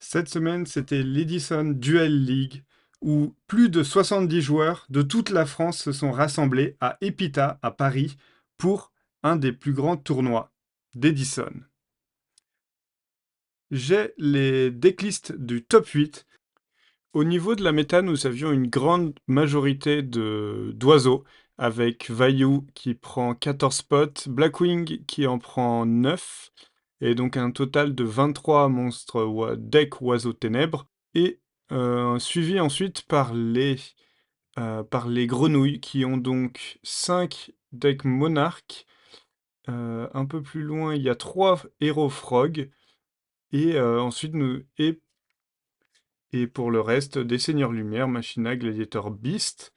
Cette semaine, c'était l'Edison Duel League, où plus de 70 joueurs de toute la France se sont rassemblés à Epita, à Paris, pour un des plus grands tournois d'Edison. J'ai les decklists du top 8. Au niveau de la méta, nous avions une grande majorité d'oiseaux, avec Vayu qui prend 14 spots, Blackwing qui en prend 9, et donc un total de 23 monstres deck oiseaux ténèbres, et suivi ensuite par les grenouilles qui ont donc 5 decks monarques. Un peu plus loin, il y a 3 héros frog, et ensuite et pour le reste, des Seigneurs Lumière, Machina, Gladiator, Beast.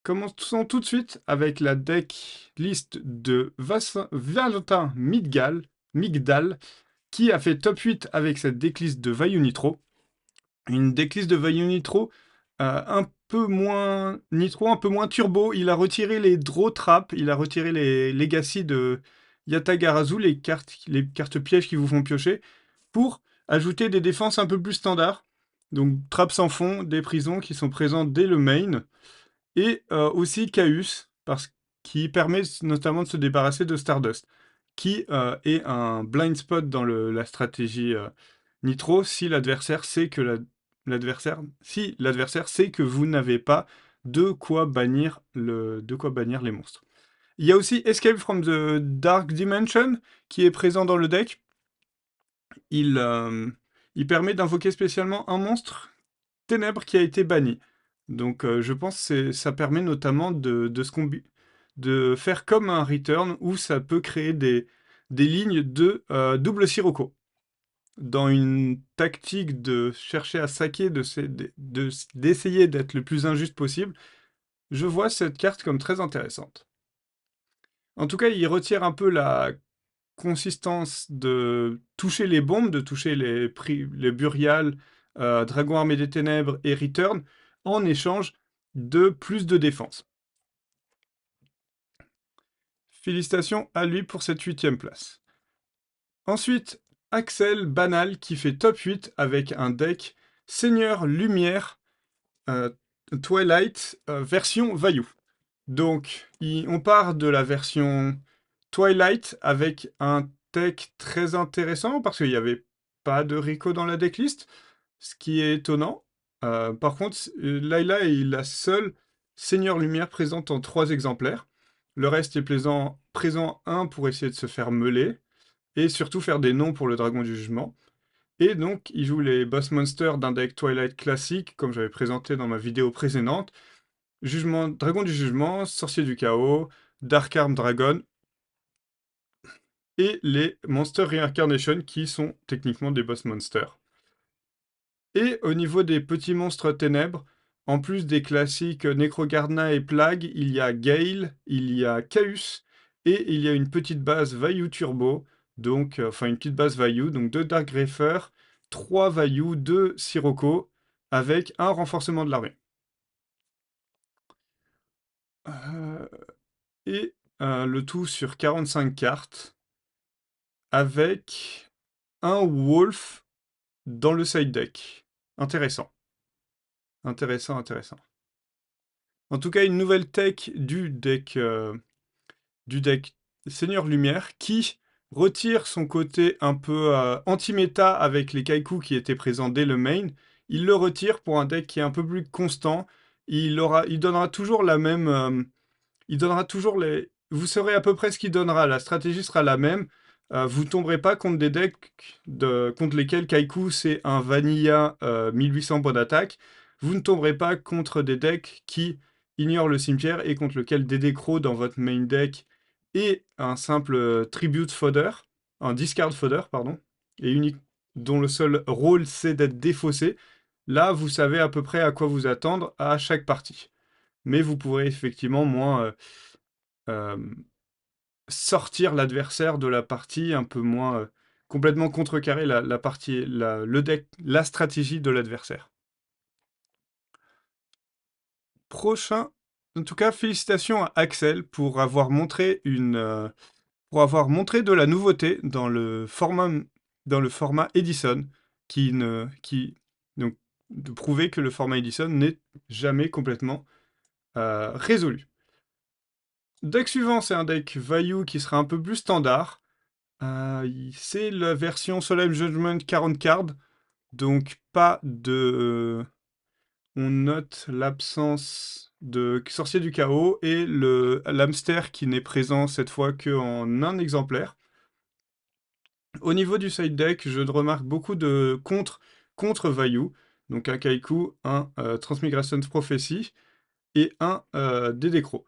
Commençons tout de suite avec la deck list de Valentin Migdal, qui a fait top 8 avec cette decklist de Vayu Nitro. Une decklist de Vayu Nitro un peu moins Nitro, un peu moins turbo. Il a retiré les Draw Trap, il a retiré les Legacy de Yatagarazu, les cartes pièges qui vous font piocher, pour ajouter des défenses un peu plus standards. Donc Trap sans fond, des prisons qui sont présentes dès le main, et aussi Chaos, qui permet notamment de se débarrasser de Stardust, qui est un blind spot dans la stratégie Nitro si l'adversaire sait que sait que vous n'avez pas de quoi bannir les monstres. Il y a aussi Escape from the Dark Dimension qui est présent dans le deck. Il permet d'invoquer spécialement un monstre ténèbres qui a été banni. Donc je pense que ça permet notamment de faire comme un return où ça peut créer des lignes de double sirocco. Dans une tactique de chercher à saquer, d'essayer d'être le plus injuste possible, je vois cette carte comme très intéressante. En tout cas, il retire un peu la consistance de toucher les bombes, de toucher les Burial, Dragon Armé des Ténèbres et Return, en échange de plus de défense. Félicitations à lui pour cette 8e place. Ensuite, Axel Banal qui fait top 8 avec un deck Seigneur Lumière Twilight version Vayu. Donc, on part de la version Twilight avec un deck très intéressant parce qu'il n'y avait pas de Rico dans la decklist, ce qui est étonnant. Par contre, Layla est la seule Seigneur Lumière présente en 3 exemplaires. Le reste est présent 1 pour essayer de se faire meuler, et surtout faire des noms pour le Dragon du Jugement. Et donc, il joue les boss monsters d'un deck Twilight classique, comme j'avais présenté dans ma vidéo précédente. Dragon du Jugement, Sorcier du Chaos, Dark Arm Dragon, et les Monster Reincarnation qui sont techniquement des boss monsters. Et au niveau des petits monstres ténèbres, en plus des classiques Necrogarna et Plague, il y a Gale, il y a Chaos, et il y a une petite base Vayu Turbo, donc, enfin une petite base Vayu, donc 2 Dark Greffer, 3 Vayu, 2 Sirocco, avec un renforcement de l'armée. Et le tout sur 45 cartes, avec un Wolf dans le side deck. Intéressant. Intéressant, intéressant. En tout cas, une nouvelle tech du deck Seigneur Lumière qui retire son côté un peu anti-méta avec les Kaiku qui étaient présents dès le main. Il le retire pour un deck qui est un peu plus constant. Il donnera toujours la même. Il donnera toujours les. Vous saurez à peu près ce qu'il donnera. La stratégie sera la même. Vous tomberez pas contre des decks contre lesquels Kaiku c'est un Vanilla 1800 points d'attaque. Vous ne tomberez pas contre des decks qui ignorent le cimetière et contre lequel Dédé Crow dans votre main deck est un simple tribute fodder, un discard fodder, pardon, et unique, dont le seul rôle c'est d'être défaussé. Là, vous savez à peu près à quoi vous attendre à chaque partie. Mais vous pourrez effectivement moins euh, sortir l'adversaire de la partie un peu moins complètement contrecarrer la partie, le deck, la stratégie de l'adversaire. Prochain, en tout cas, félicitations à Axel pour avoir montré pour avoir montré de la nouveauté dans le format Edison, donc, de prouver que le format Edison n'est jamais complètement résolu. Deck suivant, c'est un deck Value qui sera un peu plus standard. C'est la version Solemn Judgment 40 cards, donc pas de... on note l'absence de Sorcier du Chaos et l'hamster qui n'est présent cette fois qu'en un exemplaire. Au niveau du side deck, je remarque beaucoup de contre Value, donc un Kaiku, un Transmigration Prophecy et un Dédécro.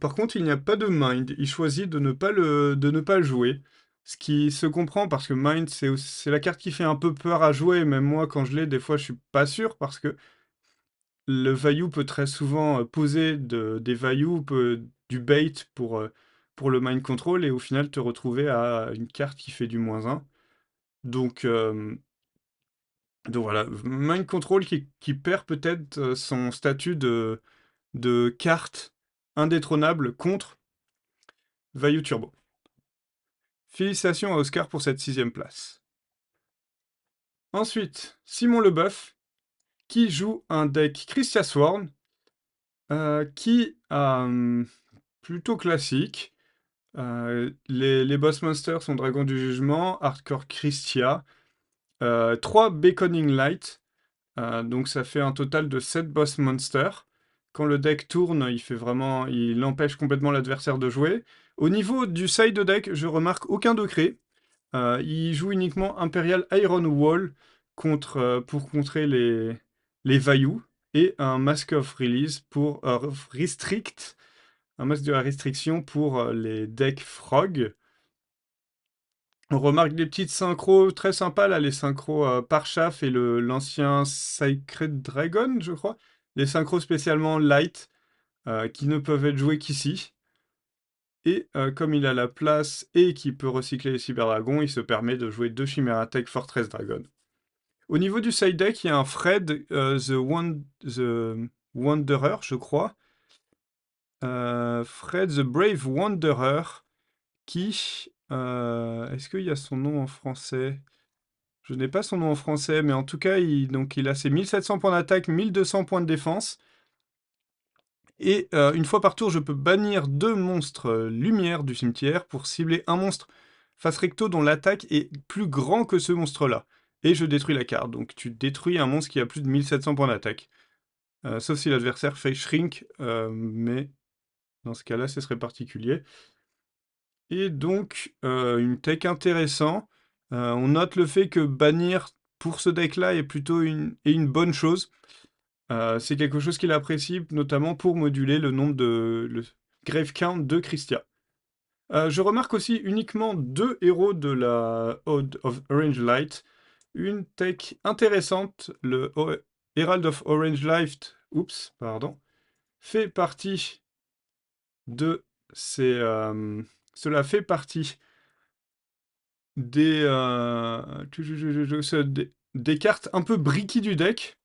Par contre, il n'y a pas de Mind, il choisit de ne pas le jouer. Ce qui se comprend parce que Mind, c'est la carte qui fait un peu peur à jouer. Même moi, quand je l'ai, des fois, je suis pas sûr parce que le value peut très souvent poser des values, du bait pour le mind control et au final te retrouver à une carte qui fait du -1. Donc, voilà, mind control qui perd peut-être son statut de carte indétrônable contre Value Turbo. Félicitations à Oscar pour cette 6ème place. Ensuite, Simon Leboeuf, qui joue un deck Christia Sworn, qui plutôt classique. Les boss monsters sont Dragon du Jugement, Hardcore Christia, 3 Beckoning Light, donc ça fait un total de 7 boss monsters. Quand le deck tourne, il empêche complètement l'adversaire de jouer. Au niveau du side deck, je remarque aucun decret. Il joue uniquement Imperial Iron Wall pour contrer les Vaillous et un Mask of Release pour restrict, un masque de la restriction pour les decks Frog. On remarque des petites synchros très sympas là, les synchros Parchaff et l'ancien Sacred Dragon, je crois. Les synchros spécialement light qui ne peuvent être joués qu'ici. Et comme il a la place et qu'il peut recycler les Cyberdragons, il se permet de jouer 2 Chimera Tech Fortress Dragon. Au niveau du side deck, il y a un Fred the Wanderer, je crois. Fred the Brave Wanderer, qui... est-ce qu'il y a son nom en français? Je n'ai pas son nom en français, mais en tout cas, il a ses 1700 points d'attaque, 1200 points de défense. Et une fois par tour, je peux bannir 2 monstres lumière du cimetière pour cibler un monstre face recto dont l'attaque est plus grand que ce monstre-là. Et je détruis la carte. Donc tu détruis un monstre qui a plus de 1700 points d'attaque. Sauf si l'adversaire fait shrink, mais dans ce cas-là, ce serait particulier. Et donc, une tech intéressant. On note le fait que bannir pour ce deck-là est plutôt une bonne chose. C'est quelque chose qu'il apprécie, notamment pour moduler le nombre le Grave Count de Christia. Je remarque aussi uniquement 2 héros de la Ode of Orange Light. Une tech intéressante, le Herald of Orange Light, fait partie de ces... cela fait partie des, des cartes un peu bricky du deck,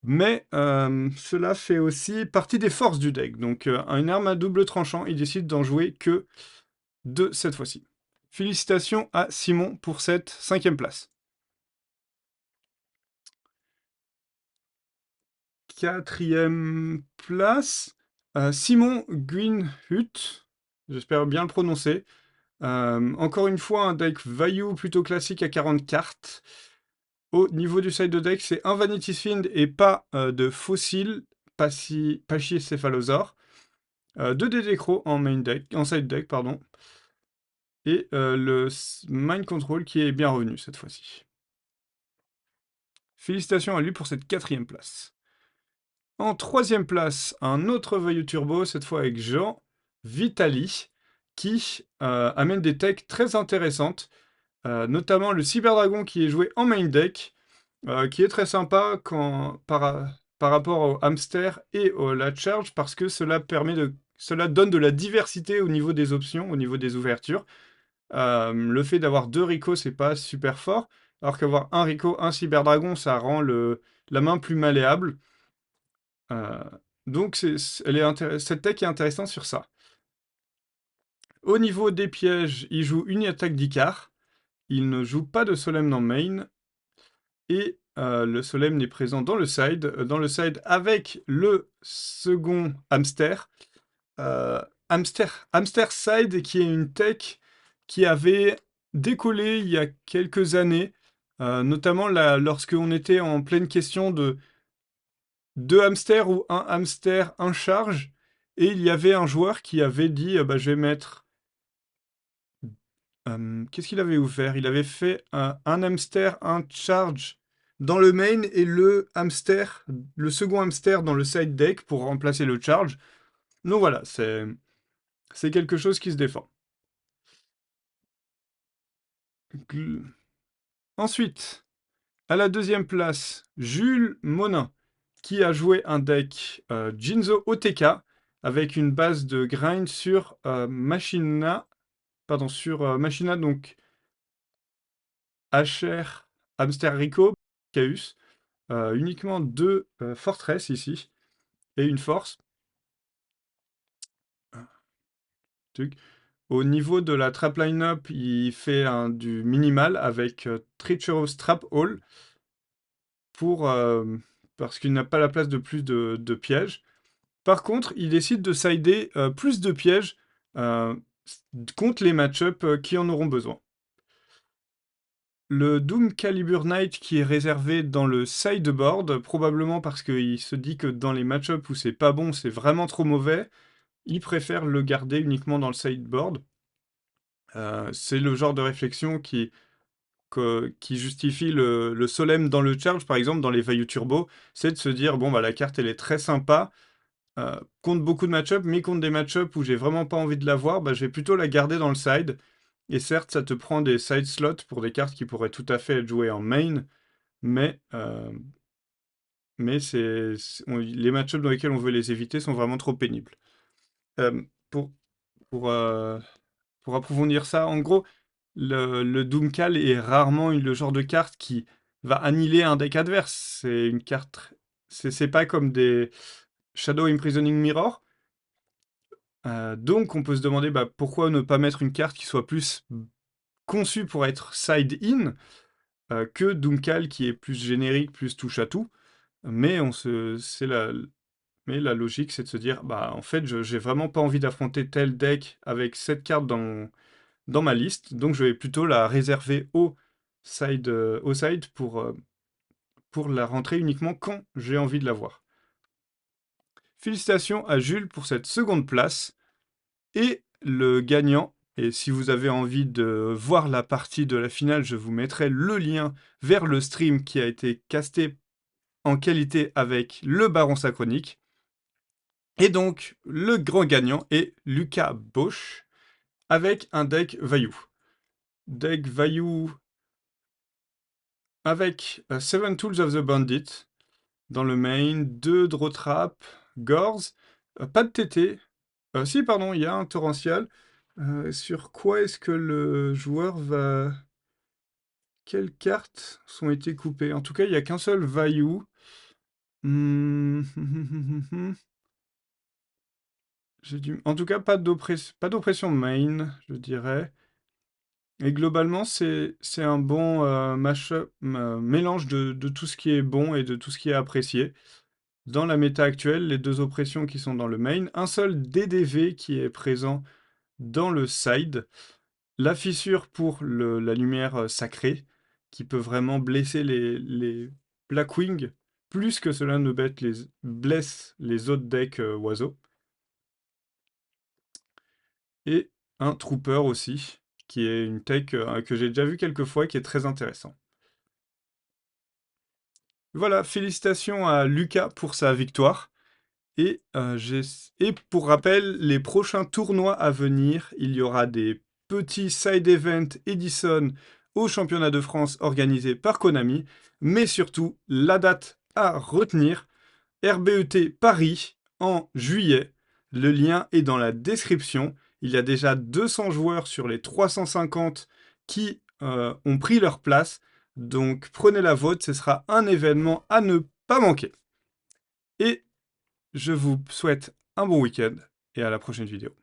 mais cela fait aussi partie des forces du deck. Donc une arme à double tranchant, il décide d'en jouer que 2 cette fois-ci. Félicitations à Simon pour cette 5ème place. 4ème place, Simon Greenhut, j'espère bien le prononcer. Encore une fois, un deck value plutôt classique à 40 cartes. Au niveau du side de deck, c'est un Vanity's Fiend et pas de fossile Pachycéphalosaure. 2 Dédécro en side deck, pardon. Et le Mind Control qui est bien revenu cette fois-ci. Félicitations à lui pour cette 4ème place. En 3ème place, un autre Value Turbo, cette fois avec Jean Vitali, qui amène des techs très intéressantes, notamment le Cyberdragon qui est joué en main deck, qui est très sympa par rapport au hamster et la charge, parce que cela donne de la diversité au niveau des options, au niveau des ouvertures. Le fait d'avoir 2 Rico, c'est pas super fort, alors qu'avoir un Rico, un Cyberdragon, ça rend la main plus malléable. Donc cette tech est intéressante sur ça. Au niveau des pièges, il joue une attaque d'Icar. Il ne joue pas de Solemn en main. Et le Solemn est présent dans le side avec le second hamster. Hamster Side, qui est une tech qui avait décollé il y a quelques années, notamment lorsque on était en pleine question de deux hamsters ou un hamster, un charge, et il y avait un joueur qui avait dit bah, je vais mettre. Qu'est-ce qu'il avait ouvert? Il avait fait un hamster, un charge dans le main et le second hamster dans le side deck pour remplacer le charge. Donc voilà, c'est quelque chose qui se défend. Ensuite, à la deuxième place, Jules Monin, qui a joué un deck Jinzo OTK avec une base de grind sur Machina, donc HR, Hamster Rico, Chaos, uniquement deux Fortress ici, et une Force. Au niveau de la trap line-up, il fait du minimal avec Treacherous Trap Hall, parce qu'il n'a pas la place de plus de pièges. Par contre, il décide de sider plus de pièges euh, contre les match-up qui en auront besoin. Le Doom Calibur Knight qui est réservé dans le sideboard, probablement parce qu'il se dit que dans les match-up où c'est pas bon, c'est vraiment trop mauvais, il préfère le garder uniquement dans le sideboard. C'est le genre de réflexion qui justifie le Solemn dans le charge, par exemple, dans les Vayu Turbo, c'est de se dire, bon, bah, la carte, elle est très sympa, contre beaucoup de match-up, mais contre des match-up où j'ai vraiment pas envie de la voir, bah, je vais plutôt la garder dans le side. Et certes, ça te prend des side slots pour des cartes qui pourraient tout à fait être jouées en main, mais, les match-up dans lesquels on veut les éviter sont vraiment trop pénibles. Euh, pour, pour, euh, pour approfondir ça, en gros, le Doomcal est rarement le genre de carte qui va annihiler un deck adverse. C'est une carte. C'est pas comme des Shadow Imprisoning Mirror. Donc on peut se demander bah, pourquoi ne pas mettre une carte qui soit plus conçue pour être side-in que Doomcal qui est plus générique, plus touche à tout. Mais la logique c'est de se dire bah en fait j'ai vraiment pas envie d'affronter tel deck avec cette carte dans ma liste, donc je vais plutôt la réserver au side pour la rentrer uniquement quand j'ai envie de la voir. Félicitations à Jules pour cette seconde place. Et le gagnant, et si vous avez envie de voir la partie de la finale, je vous mettrai le lien vers le stream qui a été casté en qualité avec le Baron Sacronique. Et donc, le grand gagnant est Lucas Bosch avec un deck Vayu. Deck Vayu avec Seven Tools of the Bandit dans le main, 2 Draw Trap, Gores, pas de TT. Si, pardon, il y a un torrential. Sur quoi est-ce que le joueur va... Quelles cartes sont été coupées? En tout cas, il n'y a qu'un seul Vayu. Hmm, En tout cas, pas d'oppression main, je dirais. Et globalement, c'est un bon mélange de tout ce qui est bon et de tout ce qui est apprécié. Dans la méta actuelle, les deux oppressions qui sont dans le main, un seul DDV qui est présent dans le side, la fissure pour la lumière sacrée, qui peut vraiment blesser les Blackwing, plus que cela ne blesse les autres decks oiseaux. Et un Trooper aussi, qui est une tech que j'ai déjà vu quelques fois, qui est très intéressant. Voilà, félicitations à Lucas pour sa victoire. Et, et pour rappel, les prochains tournois à venir, il y aura des petits side events Edison au championnat de France organisé par Konami, mais surtout la date à retenir, RBET Paris en juillet. Le lien est dans la description. Il y a déjà 200 joueurs sur les 350 qui ont pris leur place. Donc prenez la vôtre, ce sera un événement à ne pas manquer. Et je vous souhaite un bon week-end et à la prochaine vidéo.